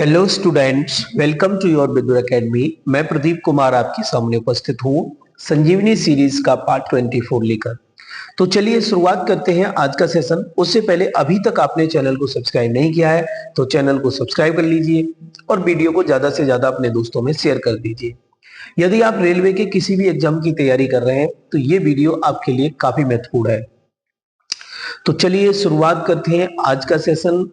Hello students, welcome to your Vidur academy. मैं प्रदीप कुमार आपके सामने उपस्थित हूँ संजीवनी सीरीज का पार्ट 24 लेकर। तो चलिए शुरुआत करते हैं आज का सेशन। उससे पहले अभी तक आपने चैनल को सब्सक्राइब नहीं किया है तो चैनल को सब्सक्राइब कर लीजिए और वीडियो को ज्यादा से ज्यादा अपने दोस्तों में शेयर कर दीजिए। यदि आप रेलवे के किसी भी एग्जाम की तैयारी कर रहे हैं तो ये वीडियो आपके लिए काफी महत्वपूर्ण है। तो चलिए शुरुआत करते हैं आज का सेशन।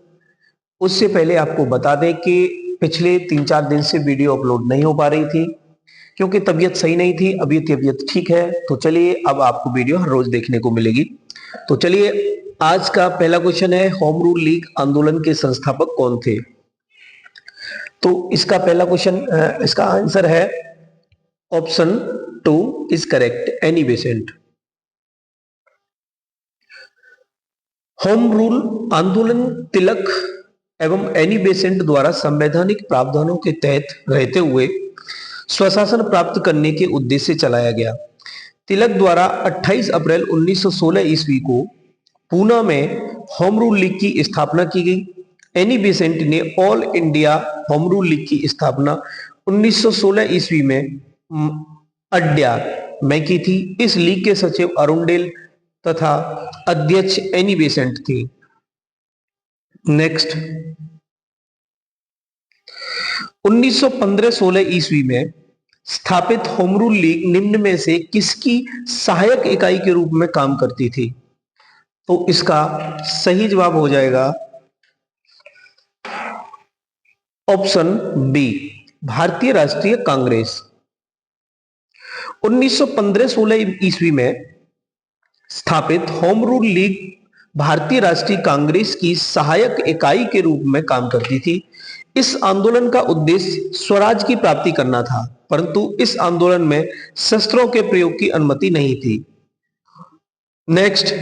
उससे पहले आपको बता दें कि पिछले 3-4 दिन से वीडियो अपलोड नहीं हो पा रही थी क्योंकि तबीयत सही नहीं थी। अभी तबीयत ठीक है तो चलिए अब आपको वीडियो हर रोज देखने को मिलेगी। तो चलिए आज का पहला क्वेश्चन है, होम रूल लीग आंदोलन के संस्थापक कौन थे? तो इसका पहला क्वेश्चन, इसका आंसर है option 2 is correct, Annie Besant. Home rule आंदोलन तिलक एवं एनी बेसेंट द्वारा संवैधानिक प्रावधानों के तहत रहते हुए स्वशासन प्राप्त करने के उद्देश्य से चलाया गया। तिलक द्वारा 28 अप्रैल 1916 ईस्वी को पूना में होम रूल लीग की स्थापना की गई। एनी बेसेंट ने all India home rule league की स्थापना 1916 ईस्वी में अड्डा में की थी। इस लीग के सचिव अरुणडेल तथा अध्यक्ष एनी बेसेंट थी। नेक्स्ट, 1915-16 ईस्वी में स्थापित होम रूल लीग निम्न में से किसकी सहायक इकाई के रूप में काम करती थी? तो इसका सही जवाब हो जाएगा ऑप्शन बी, भारतीय राष्ट्रीय कांग्रेस। 1915-16 ईस्वी में स्थापित होम रूल लीग भारतीय राष्ट्रीय कांग्रेस की सहायक इकाई के रूप में काम करती थी। इस आंदोलन का उद्देश्य स्वराज की प्राप्ति करना था, परंतु इस आंदोलन में शस्त्रों के प्रयोग की अनुमति नहीं थी। नेक्स्ट,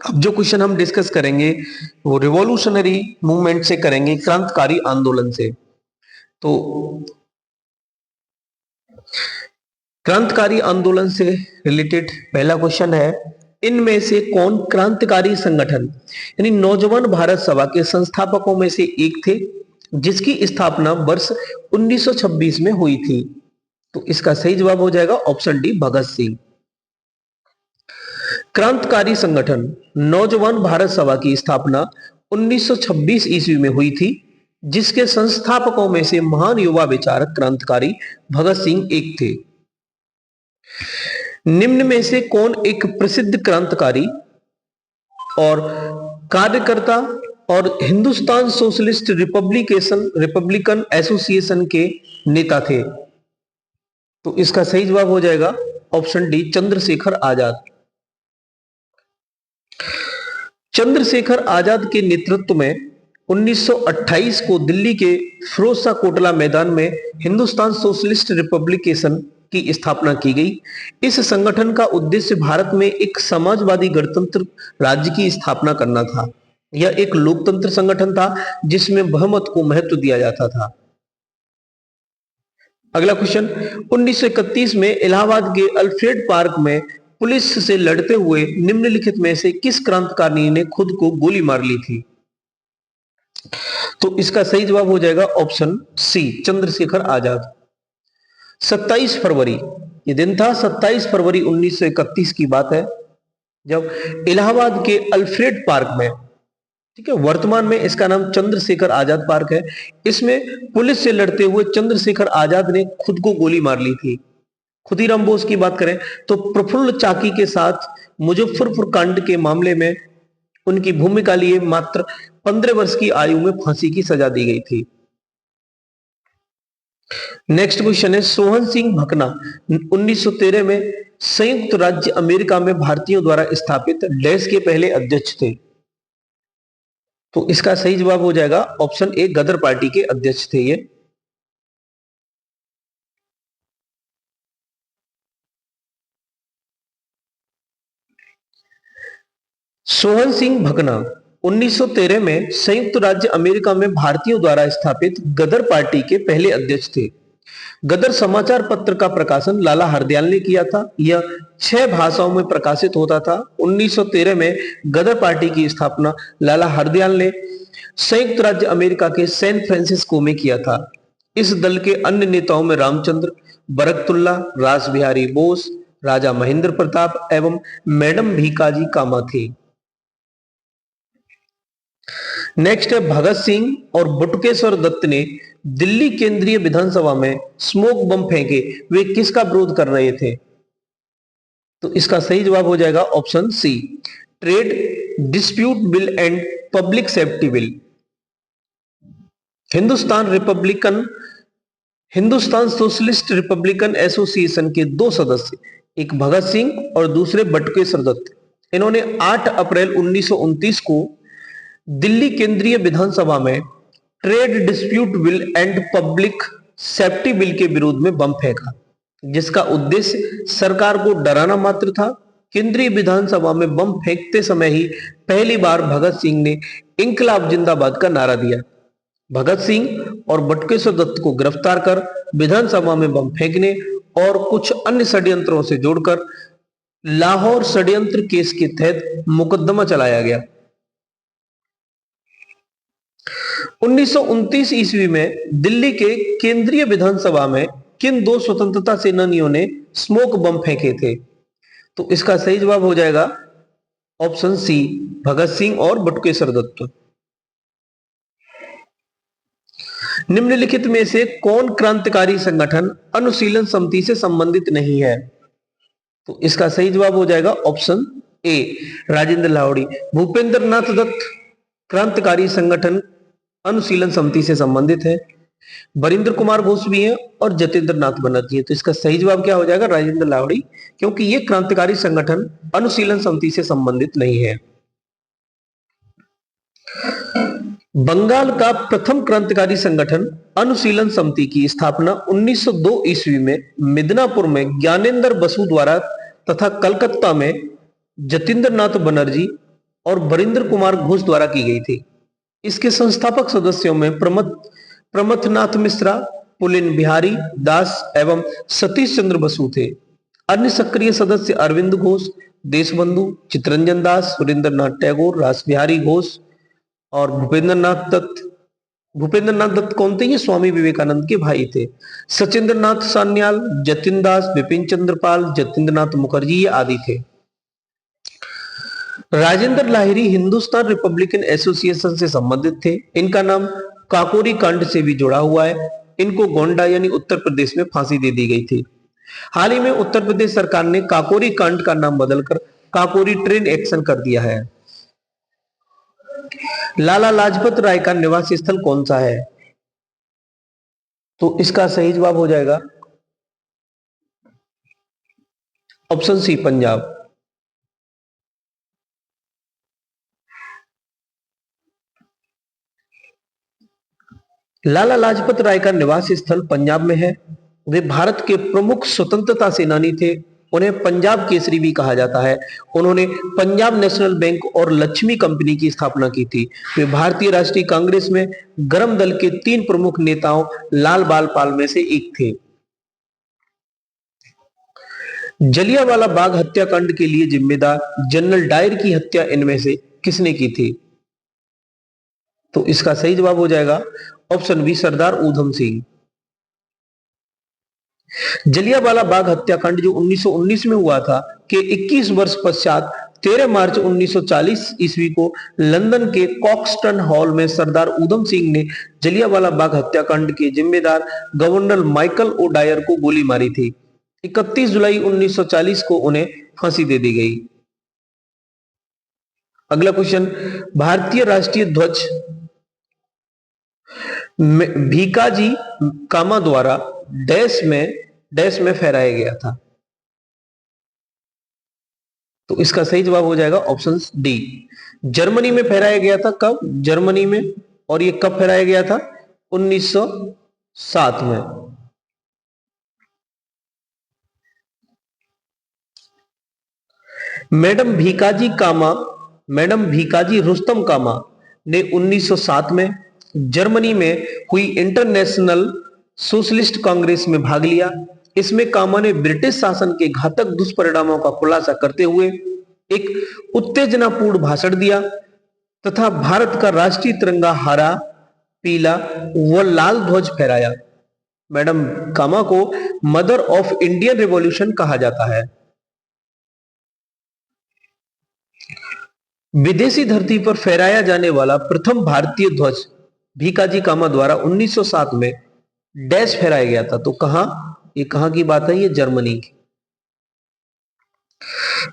अब जो क्वेश्चन हम डिस्कस करेंगे वो रिवॉल्यूशनरी मूवमेंट से करेंगे, क्रांतिकारी आंदोलन से। तो क्रांतिकारी आंदोलन से रिलेटेड पहला क्वेश्चन है, इनमें से कौन क्रांतिकारी संगठन यानी नौजवान भारत सभा के संस्थापकों में से एक थे जिसकी स्थापना वर्ष 1926 में हुई थी? तो इसका सही जवाब हो जाएगा ऑप्शन डी, भगत सिंह। क्रांतिकारी संगठन नौजवान भारत सभा की स्थापना 1926 ईस्वी में हुई थी जिसके संस्थापकों में से महान युवा विचारक क्रांतिकारी भगत सिंह एक थे। निम्न में से कौन एक प्रसिद्ध क्रांतिकारी और कार्यकर्ता और हिंदुस्तान सोशलिस्ट रिपब्लिकन एसोसिएशन के नेता थे? तो इसका सही जवाब हो जाएगा ऑप्शन डी, चंद्रशेखर आजाद। चंद्रशेखर आजाद के नेतृत्व में 1928 को दिल्ली के फिरोजशाह कोटला मैदान में हिंदुस्तान सोशलिस्ट रिपब्लिकेशन की स्थापना की गई। इस संगठन का उद्देश्य भारत में एक समाजवादी गणतंत्र राज्य की स्थापना करना था। यह एक लोकतंत्र संगठन था जिसमें बहुमत को महत्व दिया जाता था। अगला क्वेश्चन, 1931 में इलाहाबाद के अल्फ्रेड पार्क में पुलिस से लड़ते हुए निम्नलिखित में से किस क्रांतिकारी ने खुद को गोली मार ली थी? तो इसका सही जवाब हो जाएगा ऑप्शन सी, चंद्रशेखर आजाद। 27 फरवरी ये दिन था, 27 फरवरी 1931 की बात है जब इलाहाबाद के अल्फ्रेड पार्क में, ठीक है, वर्तमान में इसका नाम चंद्रशेखर आजाद पार्क है, इसमें पुलिस से लड़ते हुए चंद्रशेखर आजाद ने खुद को गोली मार ली थी। खुदीराम बोस की बात करें तो प्रफुल्ल चाकी के साथ मुजफ्फरपुर कांड के मामले में उनकी भूमिका लिए मात्र 15 वर्ष की आयु में फांसी की सजा दी गई थी। नेक्स्ट क्वेश्चन है, सोहन सिंह भकना 1913 में संयुक्त राज्य अमेरिका में भारतीयों द्वारा स्थापित डैश के पहले अध्यक्ष थे? तो इसका सही जवाब हो जाएगा ऑप्शन ए, गदर पार्टी के अध्यक्ष थे ये। सोहन सिंह भकना 1913 में संयुक्त राज्य अमेरिका में भारतीयों द्वारा स्थापित गदर पार्टी के पहले अध्यक्ष थे। गदर समाचार पत्र का प्रकाशन लाला हरदयाल ने किया था। यह 6 भाषाओं में प्रकाशित होता था। 1913 में गदर पार्टी की स्थापना लाला हरदयाल ने संयुक्त राज्य अमेरिका के सैन फ्रांसिस्को में किया था। इस दल के अन्य नेताओं में रामचंद्र, बरकतुल्ला, रास बिहारी बोस, राजा महेंद्र प्रताप एवं मैडम भीकाजी कामा थे। नेक्स्ट है भगत सिंह और बटुकेश्वर दत्त ने दिल्ली केंद्रीय विधानसभा में स्मोक बम फेंके, वे किसका विरोध कर रहे थे? तो इसका सही जवाब हो जाएगा option C, trade dispute bill and public safety bill. Hindustan socialist republican association के 2 सदस्य, एक भगत सिंह और दूसरे बटुकेश्वर दत्त, इन्होंने 8 अप्रैल 1929 को दिल्ली केंद्रीय विधानसभा में trade dispute bill and public safety bill के विरोध में बम फेंका, जिसका उद्देश्य सरकार को डराना मात्र था। केंद्रीय विधानसभा में बम फेंकते समय ही पहली बार भगत सिंह ने इंकलाब जिंदाबाद का नारा दिया। भगत सिंह और बटुकेश्वर दत्त को गिरफ्तार कर विधानसभा में बम फेंकने और कुछ अन्य षड्यंत्रों से जोड़कर लाहौर षड्यंत्र केस के तहत मुकदमा चलाया गया। 1929 ईस्वी में दिल्ली के केंद्रीय विधानसभा में किन 2 स्वतंत्रता सेनानियों ने स्मोक बम फेंके थे? तो इसका सही जवाब हो जाएगा ऑप्शन सी, भगत सिंह और बटुकेश्वर दत्त। निम्नलिखित में से कौन क्रांतिकारी संगठन अनुशीलन समिति से संबंधित नहीं है? तो इसका सही जवाब हो जाएगा ऑप्शन ए, राजेंद्र लाहौड़ी। भूपेंद्र नाथ दत्त क्रांतिकारी संगठन अनुशीलन समिति से संबंधित है। वरिंद्र कुमार घोष भी है और जतेंद्र नाथ बनर्जी है। तो इसका सही जवाब क्या हो जाएगा? राजेंद्र लाहौड़ी, क्योंकि ये क्रांतिकारी संगठन अनुशीलन समिति से संबंधित नहीं है। बंगाल का प्रथम क्रांतिकारी संगठन अनुशीलन समिति की स्थापना 1902 ईस्वी में मिदनापुर में ज्ञानेंद्र बसु द्वारा तथा कलकत्ता में जतेंद्र नाथ बनर्जी और वरिंद्र कुमार घोष द्वारा की गई थी। इसके संस्थापक सदस्यों में प्रमथनाथ मिश्रा, पुलिन बिहारी दास एवं सतीश चंद्र बसु थे। अन्य सक्रिय सदस्य अरविंद घोष, देशबंधु, चित्तरंजन दास, सुरेंद्र नाथ टैगोर, रास बिहारी घोष और भूपेंद्र नाथ दत्त। भूपेंद्र नाथ दत्त कौन थे? ये स्वामी विवेकानंद के भाई थे। सचिंद्र नाथ सान्याल, जतिन दास, विपिन चंद्रपाल, जतेंद्र नाथ मुखर्जी, ये आदि थे। राजेंद्र लाहिरी हिंदुस्तान रिपब्लिकन एसोसिएशन से संबंधित थे। इनका नाम काकोरी कांड से भी जुड़ा हुआ है। इनको गोंडा यानी उत्तर प्रदेश में फांसी दे दी गई थी। हाल ही में उत्तर प्रदेश सरकार ने काकोरी कांड का नाम बदलकर काकोरी ट्रेन एक्शन कर दिया है। लाला लाजपत राय का निवास स्थल कौन सा है? तो इसका सही जवाब हो जाएगा ऑप्शन सी, पंजाब। लाला लाजपत राय का निवास स्थल पंजाब में है। वे भारत के प्रमुख स्वतंत्रता सेनानी थे। उन्हें पंजाब केसरी भी कहा जाता है। उन्होंने पंजाब नेशनल बैंक और लक्ष्मी कंपनी की स्थापना की थी। वे भारतीय राष्ट्रीय कांग्रेस में गरम दल के 3 प्रमुख नेताओं लाल बाल पाल में से एक थे। जलियांवाला बाग हत्याकांड के लिए जिम्मेदार जनरल डायर की हत्या इनमें से किसने की थी? तो इसका सही जवाब हो जाएगा ऑप्शन बी, सरदार ऊधम सिंह। जलियांवाला बाग हत्याकांड जो 1919 में हुआ था के 21 वर्ष पश्चात 13 मार्च 1940 ईस्वी को लंदन के कॉक्सटन हॉल में सरदार ऊधम सिंह ने जलियांवाला बाग हत्याकांड के जिम्मेदार गवर्नर माइकल ओ डायर को गोली मारी थी। 31 जुलाई 1940 को उन्हें फांसी दे दी गई। अगला क्वेश्चन, भारतीय राष्ट्रीय ध्वज भीकाजी कामा द्वारा डैश में फहराया गया था। तो इसका सही जवाब हो जाएगा ऑप्शन डी, जर्मनी में फहराया गया था। कब? जर्मनी में। और ये कब फहराया गया था? 1907 में। मैडम भीकाजी रुस्तम कामा ने 1907 में जर्मनी में हुई इंटरनेशनल सोशलिस्ट कांग्रेस में भाग लिया। इसमें कामा ने ब्रिटिश शासन के घातक दुष्परिणामों का खुलासा करते हुए एक उत्तेजनापूर्ण भाषण दिया तथा भारत का राष्ट्रीय तिरंगा हरा, पीला व लाल ध्वज फहराया। मैडम कामा को मदर ऑफ इंडियन रिवॉल्यूशन कहा जाता है। विदेशी धरती पर फहराया जाने वाला प्रथम भारतीय ध्वज भीकाजी कामा द्वारा 1907 में डैश फहराया गया था। तो ये कहां की बात है? ये जर्मनी की।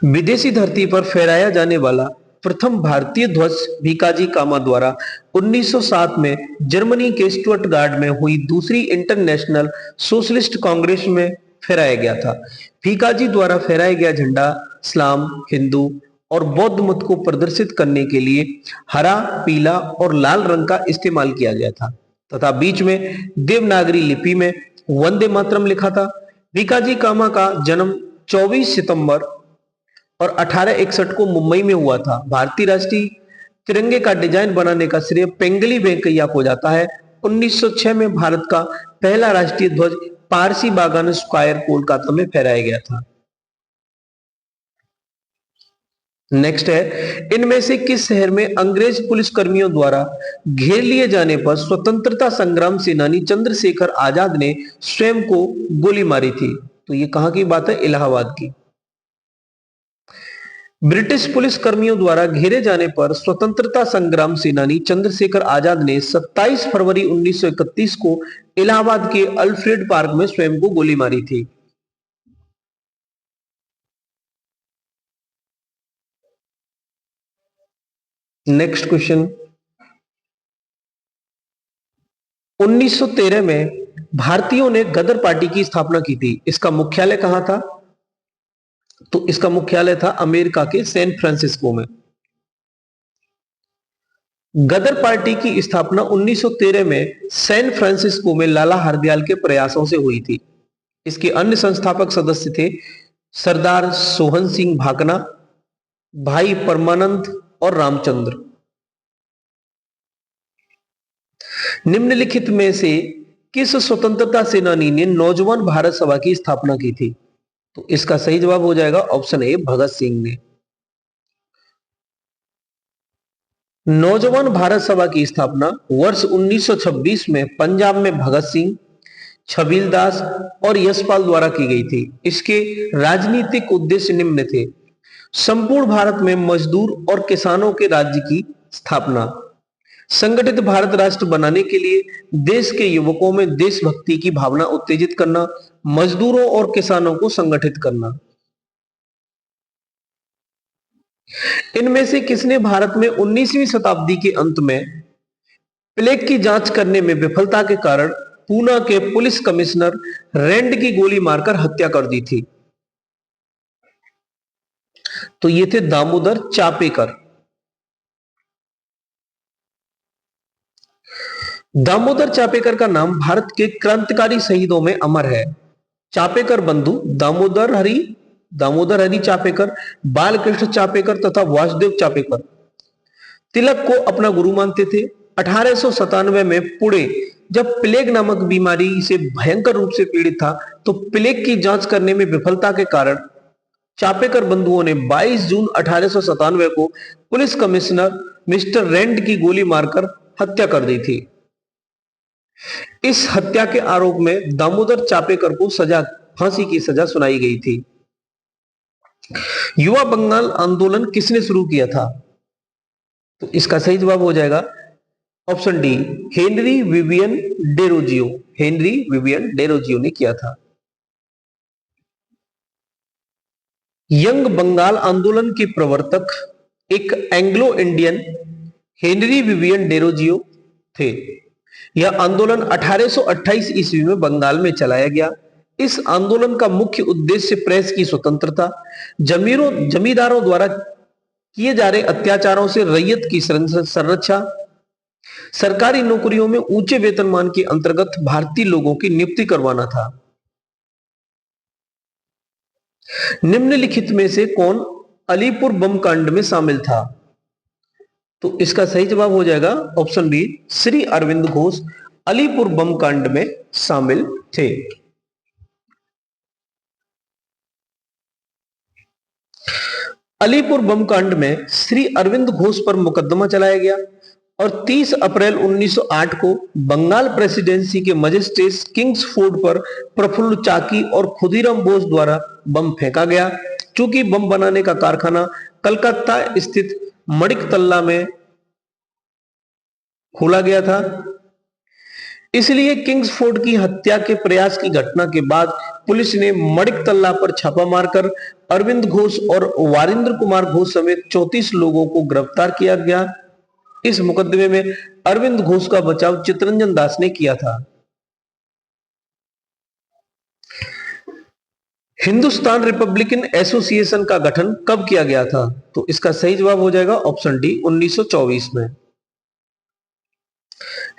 विदेशी धरती पर फहराया जाने वाला प्रथम भारतीय ध्वज भीकाजी कामा द्वारा 1907 में जर्मनी के स्टुटगार्ट में हुई दूसरी इंटरनेशनल सोशलिस्ट कांग्रेस में फहराया गया था। भीकाजी द्वारा फहराया गया झंडा इस्लाम, हिंदू और बौद्ध मत को प्रदर्शित करने के लिए हरा, पीला और लाल रंग का इस्तेमाल किया गया था तथा बीच में देवनागरी लिपि में वंदे मातरम लिखा था। भीकाजी कामा का जन्म 24 सितंबर और 1861 को मुंबई में हुआ था। भारतीय राष्ट्रीय तिरंगे का डिजाइन बनाने का श्रेय पेंगली वेंकैया को जाता है। 1906 में भारत का पहला राष्ट्रीय ध्वज पारसी बागान स्क्वायर कोलकाता में फहराया गया था। नेक्स्ट है, इनमें से किस शहर में अंग्रेज पुलिस कर्मियों द्वारा घेर लिए जाने पर स्वतंत्रता संग्राम सेनानी चंद्रशेखर आजाद ने स्वयं को गोली मारी थी? तो ये कहां की बात है? इलाहाबाद की। ब्रिटिश पुलिस कर्मियों द्वारा घेरे जाने पर स्वतंत्रता संग्राम सेनानी चंद्रशेखर आजाद ने 27 फरवरी 1931 को इलाहाबाद के अल्फ्रेड पार्क में स्वयं को गोली मारी थी। नेक्स्ट क्वेश्चन, 1913 में भारतीयों ने गदर पार्टी की स्थापना की थी। इसका मुख्यालय कहां था? तो इसका मुख्यालय था अमेरिका के सैन फ्रांसिस्को में। गदर पार्टी की स्थापना 1913 में सैन फ्रांसिस्को में लाला हरदयाल के प्रयासों से हुई थी। इसके अन्य संस्थापक सदस्य थे सरदार सोहन सिंह भाकना, भाई परमानंद और रामचंद्र। निम्नलिखित में से किस स्वतंत्रता सेनानी ने नौजवान भारत सभा की स्थापना की थी? तो इसका सही जवाब हो जाएगा ऑप्शन ए, भगत सिंह ने। नौजवान भारत सभा की स्थापना वर्ष 1926 में पंजाब में भगत सिंह, छबीलदास और यशपाल द्वारा की गई थी। इसके राजनीतिक उद्देश्य निम्न थे: संपूर्ण भारत में मजदूर और किसानों के राज्य की स्थापना, संगठित भारत राष्ट्र बनाने के लिए देश के युवकों में देशभक्ति की भावना उत्तेजित करना, मजदूरों और किसानों को संगठित करना। इनमें से किसने भारत में 19वीं शताब्दी के अंत में प्लेग की जांच करने में विफलता के कारण पूना के पुलिस कमिश्नर रैंड की गोली मारकर हत्या कर दी थी? तो ये थे दामोदर चापेकर। दामोदर चापेकर का नाम भारत के क्रांतिकारी शहीदों में अमर है। चापेकर बंधु दामोदर हरि चापेकर, बालकृष्ण चापेकर तथा वासुदेव चापेकर तिलक को अपना गुरु मानते थे। 1897 में पुणे जब प्लेग नामक बीमारी से भयंकर रूप से पीड़ित था, तो प्लेग की जांच करने में विफलता के कारण चापेकर बंधुओं ने 22 जून 1897 को पुलिस कमिश्नर मिस्टर रैंड की गोली मारकर हत्या कर दी थी। इस हत्या के आरोप में दामोदर चापेकर को फांसी की सजा सुनाई गई थी। युवा बंगाल आंदोलन किसने शुरू किया था? तो इसका सही जवाब हो जाएगा option D, Henry Vivian Derozio. Henry Vivian Derozio ने किया था। यंग बंगाल आंदोलन के प्रवर्तक एक Anglo Indian Henry Vivian Derozio थे। यह आंदोलन 1828 ईस्वी में बंगाल में चलाया गया। इस आंदोलन का मुख्य उद्देश्य प्रेस की स्वतंत्रता, जमींदारों द्वारा किए जा रहे अत्याचारों से रैयत की संरक्षा, सरकारी नौकरियों में ऊंचे वेतनमान के अंतर्गत भारतीय लोगों की नियुक्ति करवाना था। निम्नलिखित में से कौन अलीपुर बम कांड में शामिल था? तो इसका सही जवाब हो जाएगा ऑप्शन बी, श्री अरविंद घोष। अलीपुर बम कांड में शामिल थे। अलीपुर बम कांड में श्री अरविंद घोष पर मुकदमा चलाया गया और 30 अप्रैल 1908 को बंगाल प्रेसिडेंसी के मजिस्ट्रेट किंग्सफोर्ड पर प्रफुल्ल चाकी और खुदीराम बोस द्वारा बम फेंका गया। चूंकि बम बनाने का कारखाना कलकत्ता स्थित मणिकतल्ला में खोला गया था, इसलिए किंग्सफोर्ड की हत्या के प्रयास की घटना के बाद पुलिस ने मणिकतल्ला पर छापा मारकर अरविंद घोष और वारिंद्र कुमार घोष समेत 34 लोगों को गिरफ्तार किया गया। इस मुकदमे में अरविंद घोष का बचाव चितरंजन दास ने किया था। हिंदुस्तान रिपब्लिकन एसोसिएशन का गठन कब किया गया था? तो इसका सही जवाब हो जाएगा ऑप्शन डी 1924 में।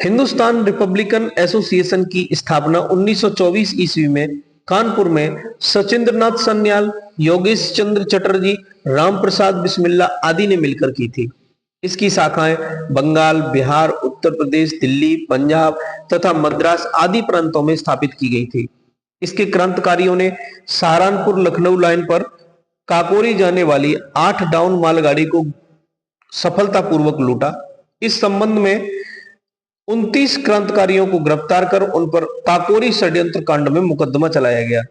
हिंदुस्तान रिपब्लिकन एसोसिएशन की स्थापना 1924 ईस्वी में कानपुर में सचिंद्रनाथ सान्याल, योगेश चंद्र चटर्जी, राम प्रसाद बिस्मिल्ला आदि ने मिलकर की थी। इसकी शाखाएं बंगाल, बिहार, उत्तर प्रदेश, दिल्ली, पंजाब तथा मद्रास आदि प्रांतों में स्थापित की गई थी। इसके क्रांतिकारियों ने सहारनपुर लखनऊ लाइन पर काकोरी जाने वाली 8 डाउन मालगाड़ी को सफलतापूर्वक लूटा। इस संबंध में 29 क्रांतिकारियों को गिरफ्तार कर उन पर काकोरी षड्यंत्र कांड में मुकदमा चलाया गया।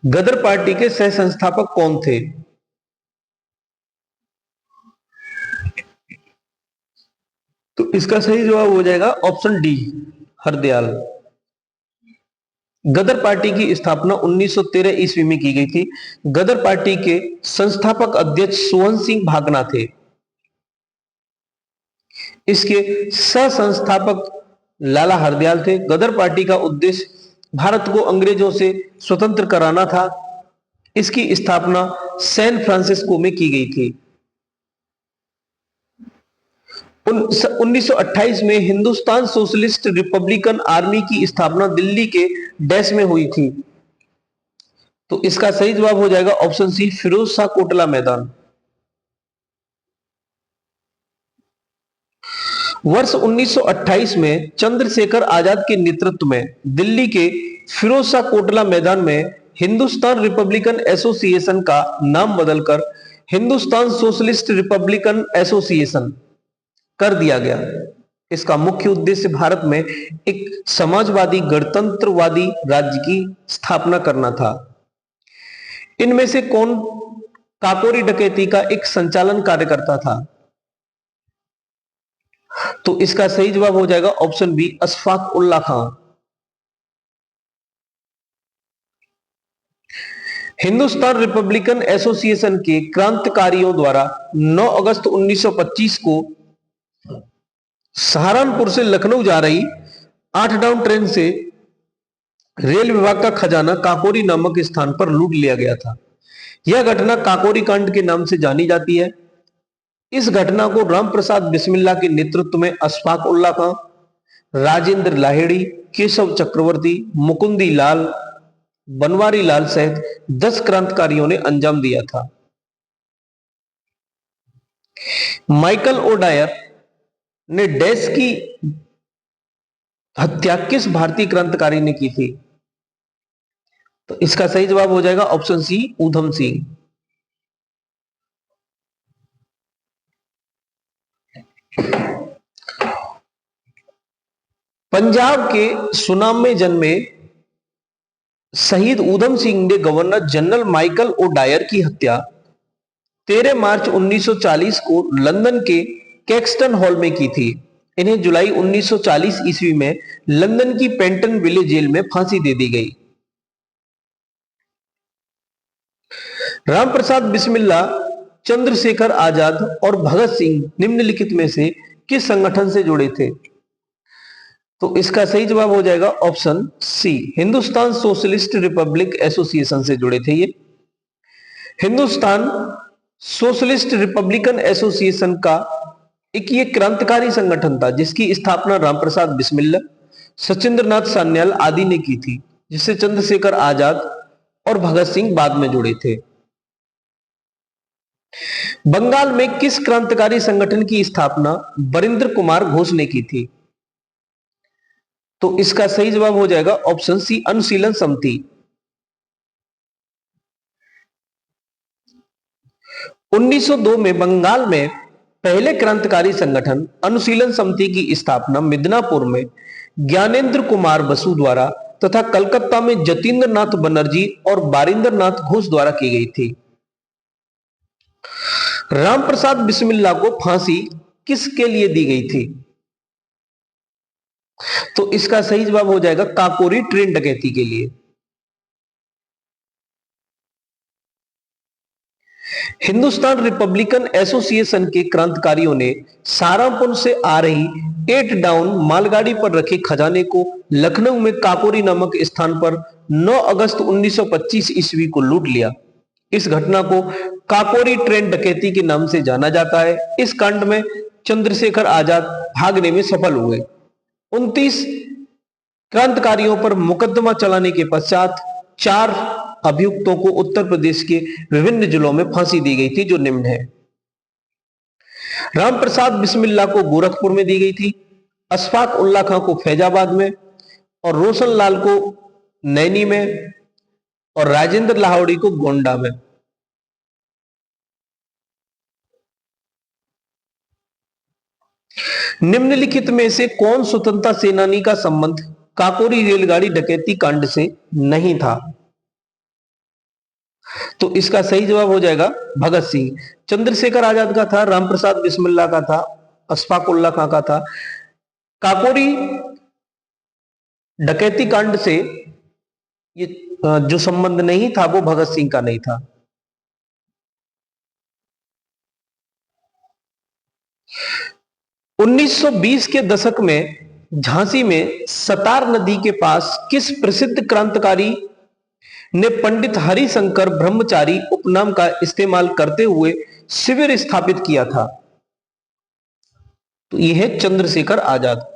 गदर पार्टी के सह संस्थापक कौन थे? तो इसका सही जवाब हो जाएगा ऑप्शन डी हरदयाल। गदर पार्टी की स्थापना 1913 ईस्वी में की गई थी। गदर पार्टी के संस्थापक अध्यक्ष सोहन सिंह भागना थे। इसके सह संस्थापक लाला हरदयाल थे। गदर पार्टी का उद्देश्य भारत को अंग्रेजों से स्वतंत्र कराना था। इसकी स्थापना सैन फ्रांसिस्को में की गई थी। 1928 में हिंदुस्तान सोशलिस्ट रिपब्लिकन आर्मी की स्थापना दिल्ली के डैश में हुई थी। तो इसका सही जवाब हो जाएगा ऑप्शन सी फिरोज शाह कोटला मैदान। वर्ष 1928 में चंद्रशेखर आजाद के नेतृत्व में दिल्ली के फिरोज शाह कोटला मैदान में हिंदुस्तान रिपब्लिकन एसोसिएशन का नाम बदलकर हिंदुस्तान सोशलिस्ट रिपब्लिकन एसोसिएशन कर दिया गया। इसका मुख्य उद्देश्य भारत में एक समाजवादी गणतंत्रवादी राज्य की स्थापना करना था। इनमें से कौन काकोरी डकैती का एक संचालन कार्य करता था? तो इसका सही जवाब हो जाएगा ऑप्शन बी अशफाक उल्ला खां। हिंदुस्तान रिपब्लिकन एसोसिएशन के क्रांतिकारियों द्वारा 9 अगस्त 1925 को सहारनपुर से लखनऊ जा रही 8 डाउन ट्रेन से रेल विभाग का खजाना काकोरी नामक स्थान पर लूट लिया गया था। यह घटना काकोरी कांड के नाम से जानी जाती है। इस घटना को राम प्रसाद बिस्मिल्ला के नेतृत्व में अशफाक उल्ला खां, राजेंद्र लाहिड़ी, केशव चक्रवर्ती, मुकुंदी लाल, बनवारी लाल सहित 10 क्रांतिकारियों ने अंजाम दिया था। माइकल ओडायर ने डैश की हत्या किस भारतीय क्रांतिकारी ने की थी? तो इसका सही जवाब हो जाएगा ऑप्शन सी ऊधम सिंह। पंजाब के सुनाम में जन्मे शहीद ऊधम सिंह ने गवर्नर जनरल माइकल ओडायर की हत्या 13 मार्च 1940 को लंदन के कैक्सटन हॉल में की थी। इन्हें जुलाई 1940 ईस्वी में लंदन की पेंटन विले जेल में फांसी दे दी गई। रामप्रसाद बिस्मिल्ला, चंद्रशेखर आजाद और भगत सिंह निम्नलिखित में से किस संगठन से जुड़े थे? तो इसका सही जवाब हो जाएगा option C Hindustan socialist republic association से जुड़े थे। ये हिंदुस्तान सोशलिस्ट रिपब्लिकन एसोसिएशन का एक ये क्रांतिकारी संगठन था जिसकी स्थापना रामप्रसाद बिस्मिल्ला, सचिंद्रनाथ सान्याल आदि ने की थी, जिससे चंद्रशेखर आजाद और भगत सिंह बाद में जुड़े थे। बंगाल में किस क्रांतिकारी संगठन की स्थापना बरिंद्र कुमार घोष ने की थी? तो इसका सही जवाब हो जाएगा ऑप्शन सी, अनुशीलन समिति। 1902 में बंगाल में पहले क्रांतिकारी संगठन अनुशीलन समिति की स्थापना मिदनापुर में ज्ञानेंद्र कुमार बसु द्वारा तथा कलकत्ता में जतीन्द्र नाथ बनर्जी और बारिंदर नाथ घोष द्वारा की गई थी। रामप्रसाद बिस्मिल्ला को फांसी किसके लिए दी गई थी? तो इसका सही जवाब हो जाएगा काकोरी ट्रेन डकैती के लिए। हिंदुस्तान रिपब्लिकन एसोसिएशन के क्रांतिकारियों ने सहारनपुर से आ रही 8 डाउन मालगाड़ी पर रखे खजाने को लखनऊ में काकोरी नामक स्थान पर 9 अगस्त 1925 ईस्वी को लूट लिया। इस घटना को काकोरी ट्रेन डकैती के नाम से जाना जाता है। इस कांड में चंद्रशेखर आजाद भागने में सफल हुए। 29 क्रांतिकारियों पर मुकदमा चलाने के पश्चात 4 अभियुक्तों को उत्तर प्रदेश के विभिन्न जिलों में फांसी दी गई थी, जो निम्न है। रामप्रसाद बिस्मिल्ला को गोरखपुर में दी गई थी, अशफाक उल्ला खां को फैजाबाद में और रोशन लाल को नैनी में और राजेंद्र लाहौड़ी को गोंडा में। निम्नलिखित में से कौन स्वतंत्रता सेनानी का संबंध काकोरी रेलगाड़ी डकैती कांड से नहीं था? तो इसका सही जवाब हो जाएगा भगत सिंह। चंद्रशेखर आजाद का था, रामप्रसाद बिस्मिल्ला का था, अशफाक उल्ला खां का था। काकोरी डकैती कांड से ये जो संबंध नहीं था वो भगत सिंह का नहीं था। उन्नीस 1920 के दशक में झांसी में सतार नदी के पास किस प्रसिद्ध क्रांतिकारी ने पंडित हरिशंकर ब्रह्मचारी उपनाम का इस्तेमाल करते हुए शिविर स्थापित किया था? तो यह है चंद्रशेखर आजाद।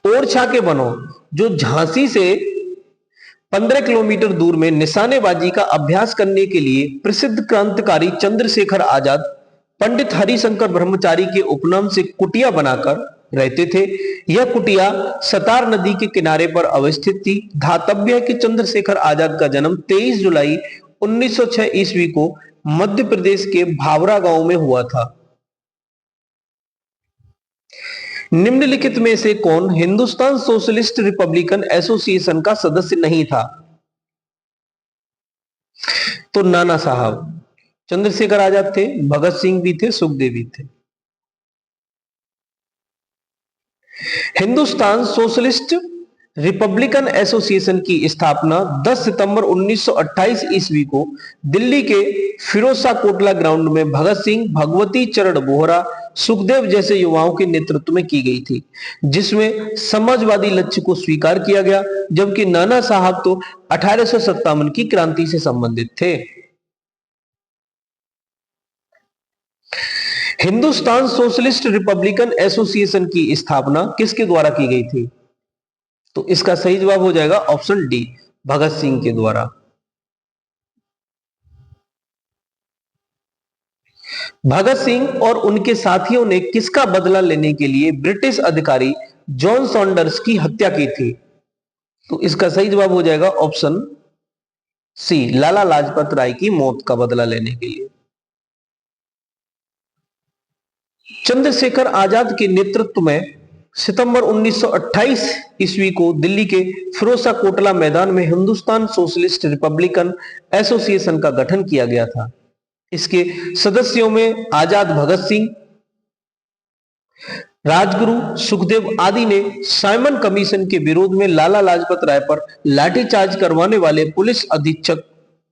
ओरछा के वनों, जो झांसी से 15 किलोमीटर दूर में निशानेबाजी का अभ्यास करने के लिए प्रसिद्ध क्रांतिकारी चंद्रशेखर आजाद पंडित हरिशंकर ब्रह्मचारी के उपनाम से कुटिया बनाकर रहते थे। यह कुटिया सतार नदी के किनारे पर अवस्थित थी। धातव्य है कि चंद्रशेखर आजाद का जन्म 23 जुलाई 1906 ईस्वी को मध्य प्रदेश के भावरा गांव में हुआ था। निम्नलिखित में से कौन हिंदुस्तान सोशलिस्ट रिपब्लिकन एसोसिएशन का सदस्य नहीं था? तो नाना साहब। चंद्रशेखर आजाद थे, भगत सिंह भी थे, सुखदेव भी थे। हिंदुस्तान सोशलिस्ट रिपब्लिकन एसोसिएशन की स्थापना 10 सितंबर 1928 ईस्वी को दिल्ली के फिरोजा कोटला ग्राउंड में भगत सिंह, भगवती चरण बोहरा, सुखदेव जैसे युवाओं के नेतृत्व में की गई थी, जिसमें समाजवादी लक्ष्य को स्वीकार किया गया, जबकि नाना साहब तो 1857 की क्रांति से संबंधित थे। हिंदुस्तान सोशलिस्ट रिपब्लिकन एसोसिएशन की स्थापना किसके द्वारा की गई थी? तो इसका सही जवाब हो जाएगा ऑप्शन डी, भगत सिंह के द्वारा। भगत सिंह और उनके साथियों ने किसका बदला लेने के लिए ब्रिटिश अधिकारी जॉन सॉन्डर्स की हत्या की थी? तो इसका सही जवाब हो जाएगा ऑप्शन सी, लाला लाजपत राय की मौत का बदला लेने के लिए। चंद्रशेखर आजाद के नेतृत्व में सितंबर 1928 ईस्वी को दिल्ली के फिरोजा कोटला मैदान में हिंदुस्तान सोशलिस्ट रिपब्लिकन एसोसिएशन का गठन किया गया था। इसके सदस्यों में आजाद, भगत सिंह, राजगुरु, सुखदेव आदि ने साइमन कमीशन के विरोध में लाला लाजपत राय पर लाठीचार्ज करवाने वाले पुलिस अधीक्षक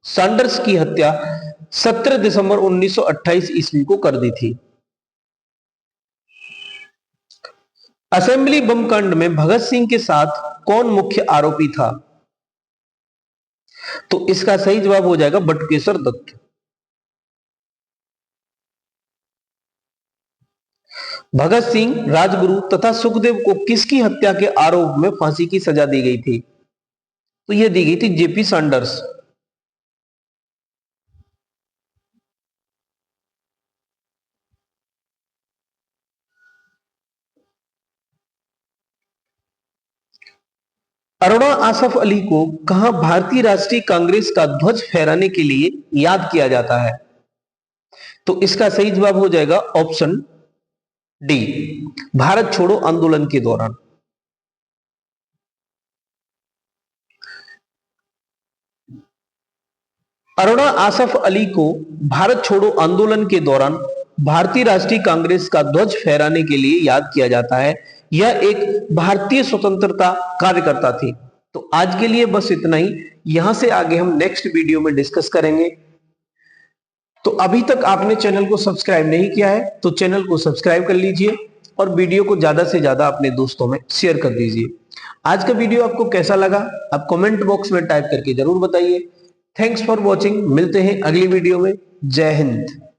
सैंडर्स की हत्या 17 दिसंबर 1928 ईस्वी को कर दी थी। असेंबली बम कांड में भगत सिंह के साथ कौन मुख्य आरोपी था? तो इसका सही जवाब हो जाएगा बटुकेश्वर दत्त। भगत सिंह, राजगुरु तथा सुखदेव को किसकी हत्या के आरोप में फांसी की सजा दी गई थी? तो यह दी गई थी जेपी सैंडर्स। अरुणा आसफ अली को कहां भारतीय राष्ट्रीय कांग्रेस का ध्वज फहराने के लिए याद किया जाता है? तो इसका सही जवाब हो जाएगा ऑप्शन डी, भारत छोड़ो आंदोलन के दौरान। अरुणा आसफ अली को भारत छोड़ो आंदोलन के दौरान भारतीय राष्ट्रीय कांग्रेस का ध्वज फहराने के लिए याद किया जाता है। यह एक भारतीय स्वतंत्रता कार्यकर्ता थी। तो आज के लिए बस इतना ही। यहां से आगे हम नेक्स्ट वीडियो में डिस्कस करेंगे। तो अभी तक आपने चैनल को सब्सक्राइब नहीं किया है तो चैनल को सब्सक्राइब कर लीजिए और वीडियो को ज्यादा से ज्यादा अपने दोस्तों में शेयर कर दीजिए। आज का वीडियो आपको कैसा लगा आप कमेंट बॉक्स में टाइप करके जरूर बताइए। Thanks for watching. मिलते हैं अगली वीडियो में। जय हिंद।